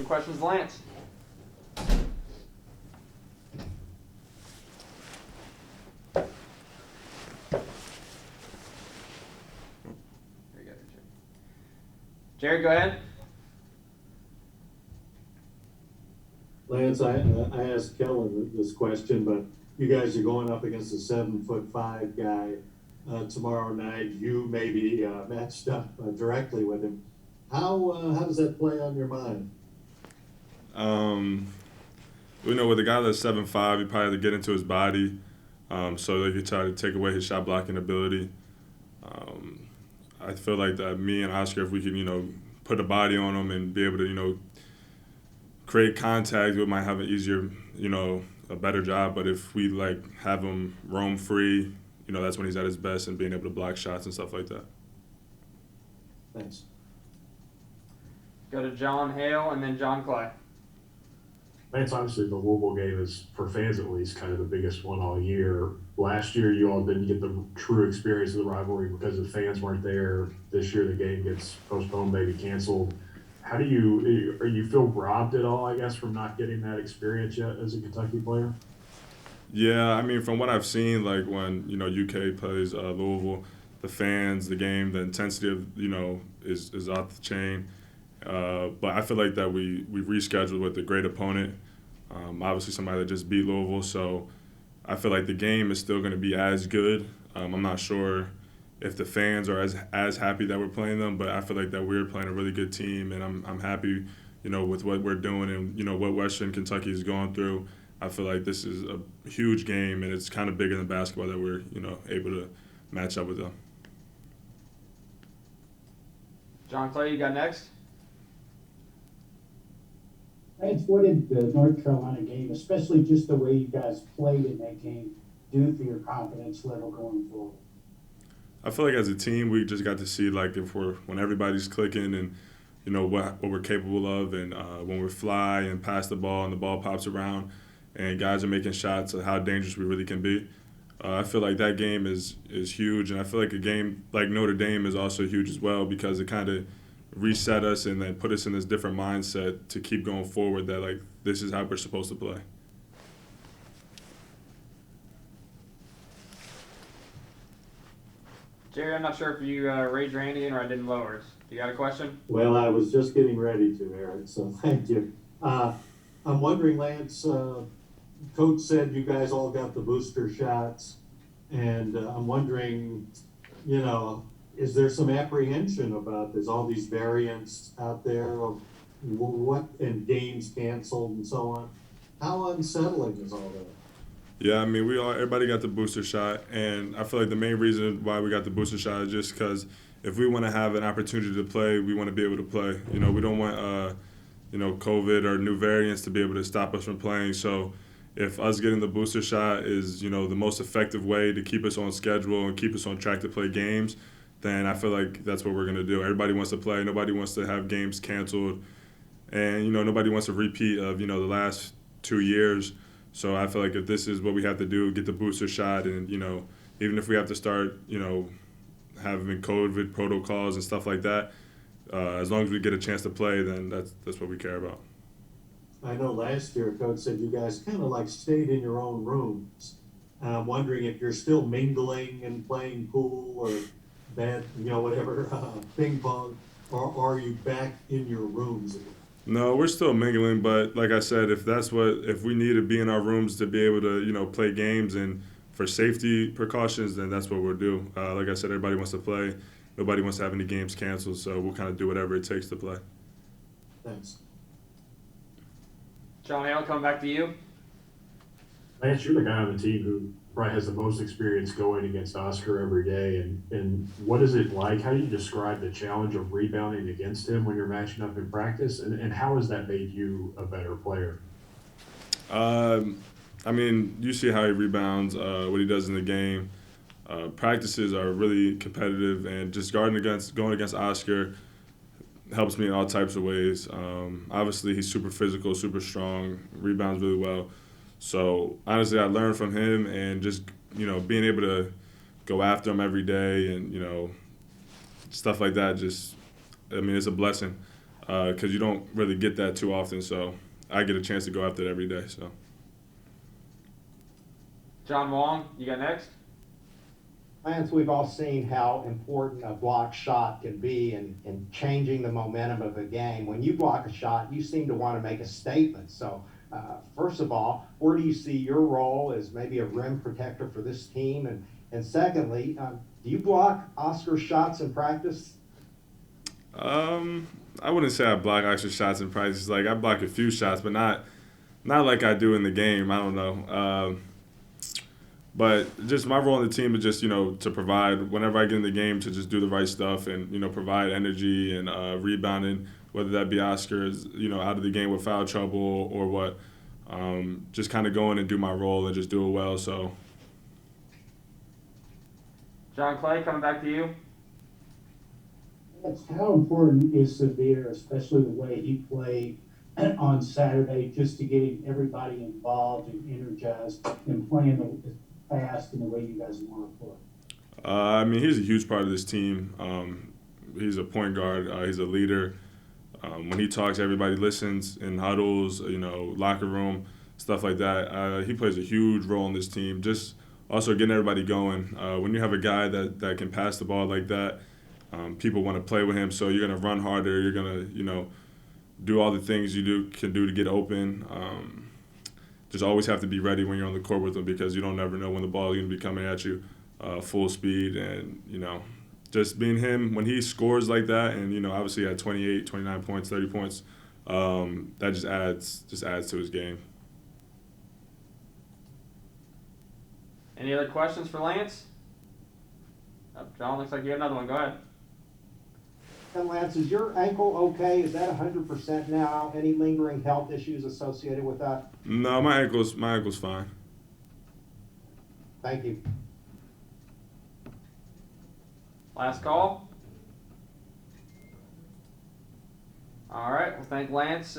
questions, Lance. Jared, go ahead. Lance, I asked Kellen this question, but you guys are going up against a 7'5" guy tomorrow night. You may be matched up directly with him. How does that play on your mind? We know with a guy that's 7'5", you probably have to get into his body, so they could try to take away his shot blocking ability. I feel like that me and Oscar, if we can, put a body on him and be able to, create contact, we might have an easier, a better job. But if we have him roam free, that's when he's at his best and being able to block shots and stuff like that. Thanks. Go to John Hale and then John Clay. Lance, obviously the Louisville game is, for fans at least, kind of the biggest one all year. Last year, you all didn't get the true experience of the rivalry because the fans weren't there. This year, the game gets postponed, maybe canceled. Are you feel robbed at all, I guess, from not getting that experience yet as a Kentucky player? Yeah, I mean, from what I've seen, when, UK plays Louisville, the fans, the game, the intensity of, is off the chain. But I feel like that we rescheduled with a great opponent, obviously somebody that just beat Louisville. So I feel like the game is still going to be as good. I'm not sure if the fans are as happy that we're playing them, but I feel like that we're playing a really good team, and I'm happy, with what we're doing and, what Western Kentucky is going through. I feel like this is a huge game, and it's kind of bigger than basketball that we're, able to match up with them. John Clay, you got next. Lance, what did the North Carolina game, especially just the way you guys played in that game, do for your confidence level going forward? I feel like as a team, we just got to see when everybody's clicking and what we're capable of, and when we fly and pass the ball and the ball pops around and guys are making shots, of how dangerous we really can be. I feel like that game is huge, and I feel like a game like Notre Dame is also huge as well, because it kind of reset us and then put us in this different mindset to keep going forward, that this is how we're supposed to play. Jerry, I'm not sure if you raised your hand again or I didn't lower it. You got a question? Well, I was just getting ready to, Eric, so thank you. I'm wondering, Lance, Coach said you guys all got the booster shots, and I'm wondering, is there some apprehension about there's all these variants out there of and games canceled and so on? How unsettling is all that? Yeah, I mean, everybody got the booster shot, and I feel like the main reason why we got the booster shot is just because if we want to have an opportunity to play, we want to be able to play. We don't want, COVID or new variants to be able to stop us from playing. So if us getting the booster shot is, the most effective way to keep us on schedule and keep us on track to play games, then I feel like that's what we're going to do. Everybody wants to play. Nobody wants to have games canceled. And, nobody wants a repeat of, the last 2 years. So I feel like if this is what we have to do, get the booster shot, and, even if we have to start, having COVID protocols and stuff like that, as long as we get a chance to play, then that's what we care about. I know last year, Coach said you guys kind of stayed in your own rooms. I'm wondering if you're still mingling and playing pool or whatever, ping pong, or are you back in your rooms again? No, we're still mingling, but like I said, if we need to be in our rooms to be able to, play games and for safety precautions, then that's what we'll do. Like I said, everybody wants to play. Nobody wants to have any games canceled, so we'll kind of do whatever it takes to play. Thanks. John Hale, come back to you. Lance, you're the guy on the team who probably has the most experience going against Oscar every day. And what is it like? How do you describe the challenge of rebounding against him when you're matching up in practice? And how has that made you a better player? I mean, you see how he rebounds, what he does in the game. Practices are really competitive, and just going against Oscar helps me in all types of ways. Obviously, he's super physical, super strong, rebounds really well. So honestly, I learned from him, and just being able to go after him every day, and stuff like that. It's a blessing. because you don't really get that too often. So I get a chance to go after it every day. So. John Wong, you got next? Lance, we've all seen how important a block shot can be in changing the momentum of a game. When you block a shot, you seem to want to make a statement. So, first of all, where do you see your role as maybe a rim protector for this team? And secondly, do you block Oscar's shots in practice? I wouldn't say I block extra shots in practice. Like I block a few shots, but not like I do in the game. I don't know. But just my role in the team is just, to provide whenever I get in the game to just do the right stuff and, provide energy and rebounding, whether that be Oscar's, out of the game with foul trouble or what. Just kind of go in and do my role and just do it well. So. John Clay, coming back to you. That's how important is Severe, especially the way he played on Saturday, just to getting everybody involved and energized and playing fast in the way you guys want to play? He's a huge part of this team. He's a point guard. He's a leader. When he talks, everybody listens in huddles, locker room, stuff like that. He plays a huge role in this team. Just also getting everybody going. When you have a guy that can pass the ball like that, people want to play with him. So you're going to run harder. You're going to, do all the things you can do to get open. Just always have to be ready when you're on the court with him because you don't never know when the ball is going to be coming at you full speed. And, just being him, when he scores like that and, obviously at 28, 29 points, 30 points, that just adds to his game. Any other questions for Lance? John, looks like you have another one. Go ahead. And Lance, is your ankle okay? Is that 100% now? Any lingering health issues associated with that? No, my ankle's fine. Thank you. Last call. All right. Well, thank Lance.